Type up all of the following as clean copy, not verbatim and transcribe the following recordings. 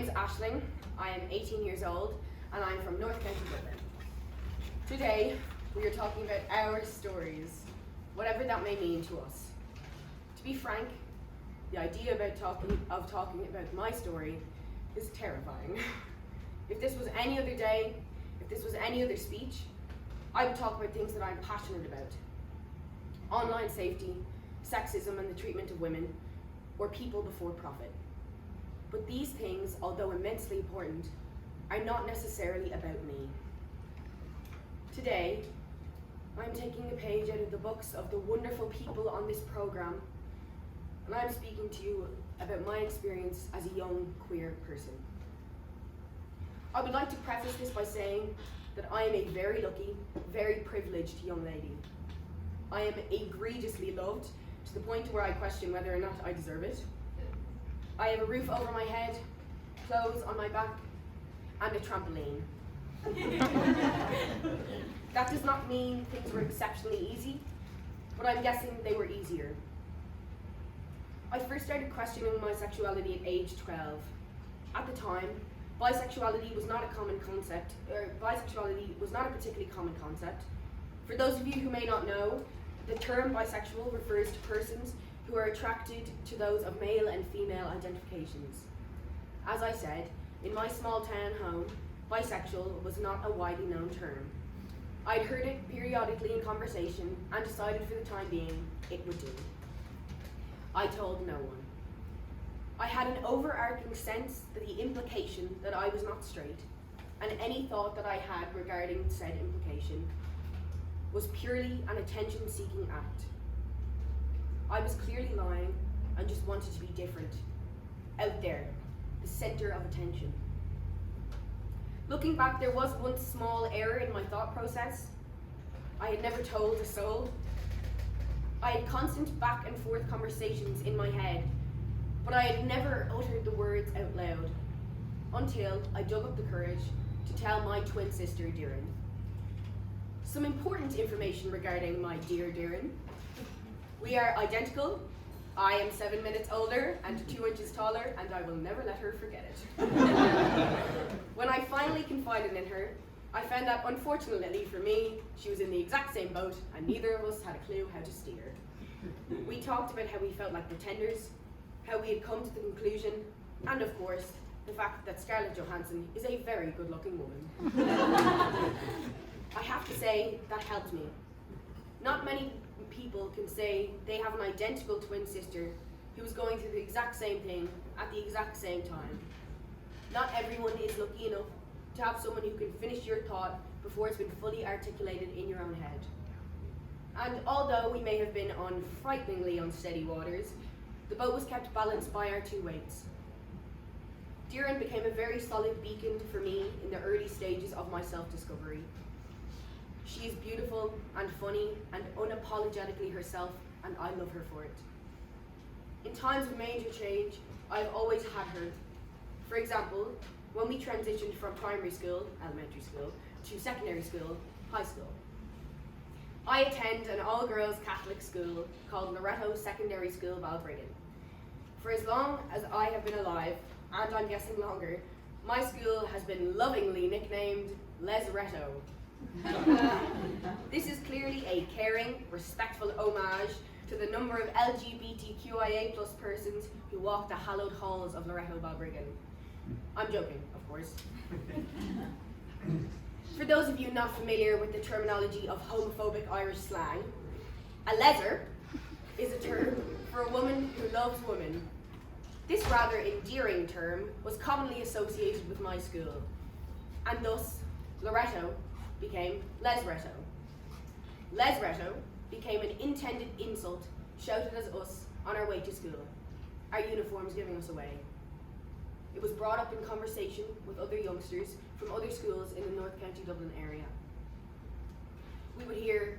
name's Aisling, I am 18 years old, and I'm from North County Dublin. Today, we are talking about our stories, whatever that may mean to us. To be frank, the idea of talking about my story is terrifying. If this was any other day, if this was any other speech, I would talk about things that I'm passionate about. Online safety, sexism and the treatment of women, or people before profit. But these things, although immensely important, are not necessarily about me. Today, I'm taking a page out of the books of the wonderful people on this program, and I'm speaking to you about my experience as a young queer person. I would like to preface this by saying that I am a very lucky, very privileged young lady. I am egregiously loved to the point where I question whether or not I deserve it. I have a roof over my head, clothes on my back, and a trampoline. That does not mean things were exceptionally easy, but I'm guessing they were easier. I first started questioning my sexuality at age 12. At the time, bisexuality was not a common concept, or bisexuality was not a particularly common concept. For those of you who may not know, the term bisexual refers to persons who are attracted to those of male and female identifications. As I said, in my small town home, bisexual was not a widely known term. I'd heard it periodically in conversation and decided for the time being it would do. I told no one. I had an overarching sense that the implication that I was not straight, and any thought that I had regarding said implication, was purely an attention-seeking act. I was clearly lying and just wanted to be different, out there, the center of attention. Looking back, there was one small error in my thought process. I had never told a soul. I had constant back and forth conversations in my head, but I had never uttered the words out loud, until I dug up the courage to tell my twin sister, Doireann. Some important information regarding my dear Doireann. We are identical. I am 7 minutes older and 2 inches taller, and I will never let her forget it. When I finally confided in her, I found that, unfortunately for me, she was in the exact same boat, and neither of us had a clue how to steer. We talked about how we felt like pretenders, how we had come to the conclusion, and of course, the fact that Scarlett Johansson is a very good-looking woman. I have to say, that helped me. Not many people can say they have an identical twin sister who is going through the exact same thing at the exact same time. Not everyone is lucky enough to have someone who can finish your thought before it's been fully articulated in your own head. And although we may have been on frighteningly unsteady waters, the boat was kept balanced by our two weights. Doireann became a very solid beacon for me in the early stages of my self-discovery. She is beautiful and funny and unapologetically herself, and I love her for it. In times of major change, I've always had her. For example, when we transitioned from primary school, elementary school, to secondary school, high school. I attend an all-girls Catholic school called Loretto Secondary School, Balbriggan. For as long as I have been alive, and I'm guessing longer, my school has been lovingly nicknamed Lesretto. This is clearly a caring, respectful homage to the number of LGBTQIA+ persons who walk the hallowed halls of Loretto Balbriggan. I'm joking, of course. For those of you not familiar with the terminology of homophobic Irish slang, a leser is a term for a woman who loves women. This rather endearing term was commonly associated with my school, and thus Loretto became Lesretto. Lesretto became an intended insult shouted at us on our way to school, our uniforms giving us away. It was brought up in conversation with other youngsters from other schools in the North County Dublin area. We would hear,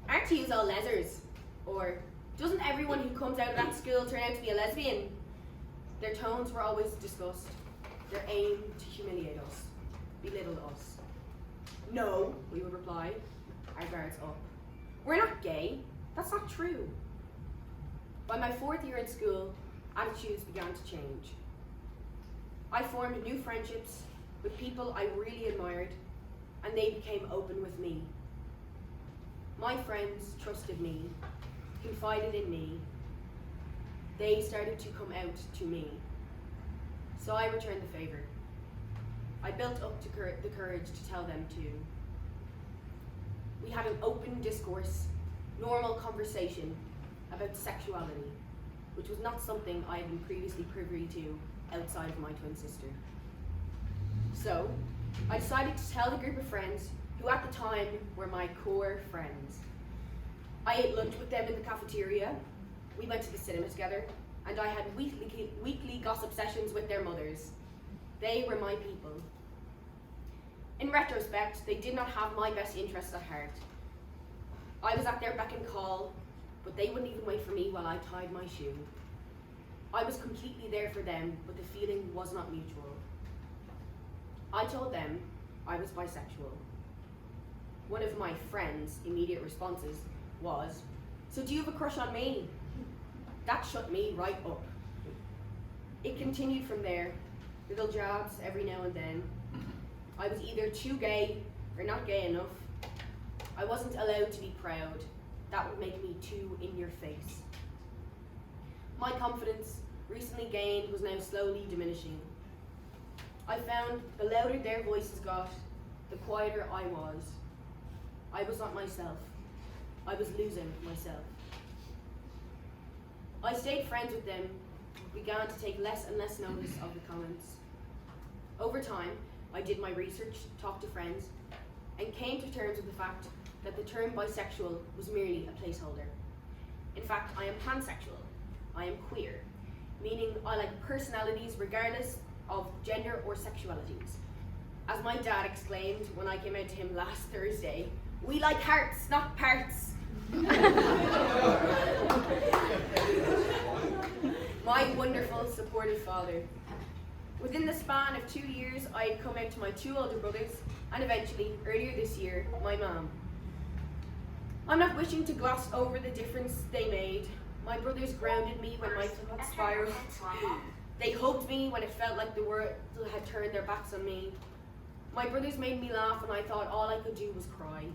"Aren't yous all lesers?" Or, "Doesn't everyone who comes out of that school turn out to be a lesbian?" Their tones were always discussed, their aim to humiliate us, belittle us. "No," we would reply, our guards up. "We're not gay. That's not true." By my 4th year in school, attitudes began to change. I formed new friendships with people I really admired, and they became open with me. My friends trusted me, confided in me. They started to come out to me. So I returned the favor. I built up the courage to tell them too. We had an open discourse, normal conversation about sexuality, which was not something I had been previously privy to outside of my twin sister. So, I decided to tell the group of friends who at the time were my core friends. I ate lunch with them in the cafeteria, we went to the cinema together, and I had weekly gossip sessions with their mothers. They were my people. In retrospect, they did not have my best interests at heart. I was at their beck and call, but they wouldn't even wait for me while I tied my shoe. I was completely there for them, but the feeling was not mutual. I told them I was bisexual. One of my friends' immediate responses was, "So do you have a crush on me?" That shut me right up. It continued from there, little jabs every now and then. I was either too gay or not gay enough. I wasn't allowed to be proud. That would make me too in your face. My confidence, recently gained, was now slowly diminishing. I found the louder their voices got, the quieter I was. I was not myself. I was losing myself. I stayed friends with them, began to take less and less notice of the comments. Over time, I did my research, talked to friends, and came to terms with the fact that the term bisexual was merely a placeholder. In fact, I am pansexual. I am queer, meaning I like personalities regardless of gender or sexualities. As my dad exclaimed when I came out to him last Thursday, "We like hearts, not parts." My wonderful, supportive father. Within the span of 2 years, I had come out to my 2 older brothers, and eventually, earlier this year, my mom. I'm not wishing to gloss over the difference they made. My brothers grounded me when my thoughts spiraled. They hugged me when it felt like the world had turned their backs on me. My brothers made me laugh when I thought all I could do was cry.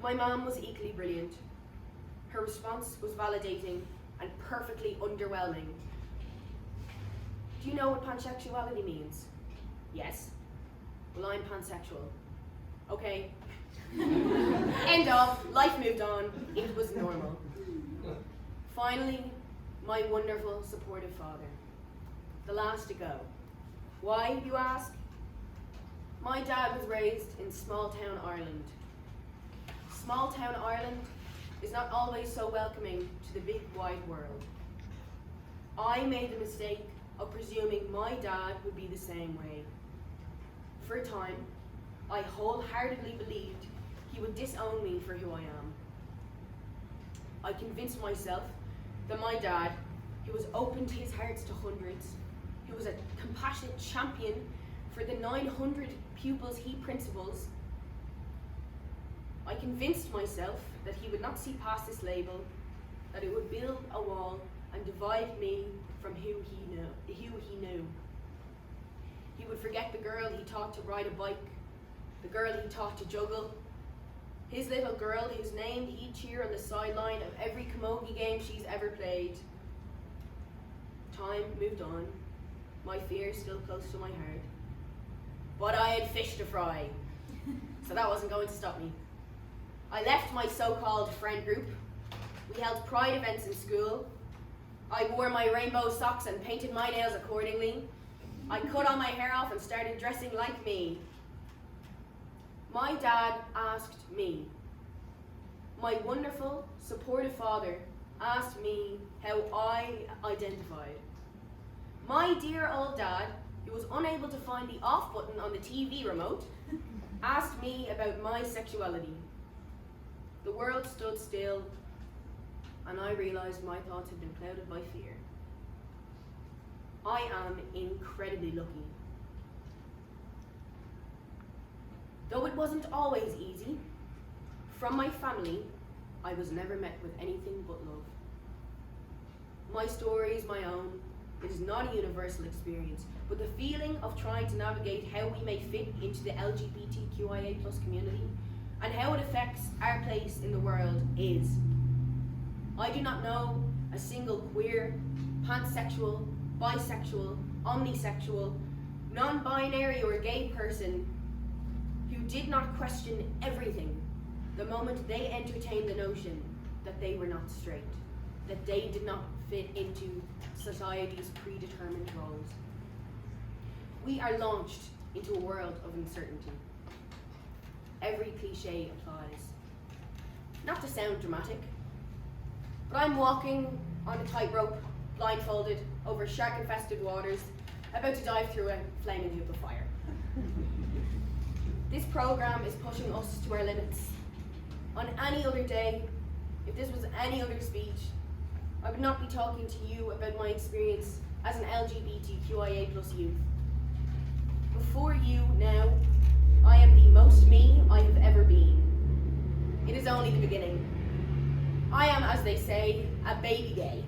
My mom was equally brilliant. Her response was validating and perfectly underwhelming. Do you know what pansexuality means? Yes. Well, I'm pansexual. Okay. End of. Life moved on. It was normal. Finally, my wonderful, supportive father. The last to go. Why, you ask? My dad was raised in small town Ireland. Small town Ireland is not always so welcoming to the big wide world. I made the mistake of presuming my dad would be the same way. For a time, I wholeheartedly believed he would disown me for who I am. I convinced myself that my dad, who has opened his hearts to hundreds, who was a compassionate champion for the 900 pupils he principals, I convinced myself that he would not see past this label, that it would build a wall and divide me from who he knew. He would forget the girl he taught to ride a bike, the girl he taught to juggle, his little girl whose name he'd cheer on the sideline of every camogie game she's ever played. Time moved on, my fear still close to my heart. But I had fish to fry, so that wasn't going to stop me. I left my so-called friend group. We held pride events in school. I wore my rainbow socks and painted my nails accordingly. I cut all my hair off and started dressing like me. My dad asked me. My wonderful, supportive father asked me how I identified. My dear old dad, who was unable to find the off button on the TV remote, asked me about my sexuality. The world stood still, and I realized my thoughts had been clouded by fear. I am incredibly lucky. Though it wasn't always easy, from my family, I was never met with anything but love. My story is my own, It is not a universal experience, but the feeling of trying to navigate how we may fit into the LGBTQIA+ community and how it affects our place in the world is. I do not know a single queer, pansexual, bisexual, omnisexual, non-binary or gay person who did not question everything the moment they entertained the notion that they were not straight, that they did not fit into society's predetermined roles. We are launched into a world of uncertainty. Every cliche applies. Not to sound dramatic, but I'm walking on a tightrope, blindfolded, over shark-infested waters, about to dive through a flaming hoop of fire. This program is pushing us to our limits. On any other day, if this was any other speech, I would not be talking to you about my experience as an LGBTQIA+ youth. Before you now, I am the most me I have ever been. It is only the beginning. I am, as they say, a baby gay.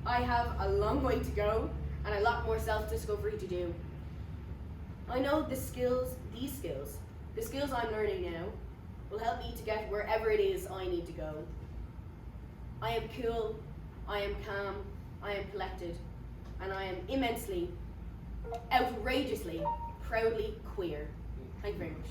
I have a long way to go and a lot more self-discovery to do. I know the skills I'm learning now will help me to get wherever it is I need to go. I am cool, I am calm, I am collected, and I am immensely, outrageously, proudly queer. Thank you very much.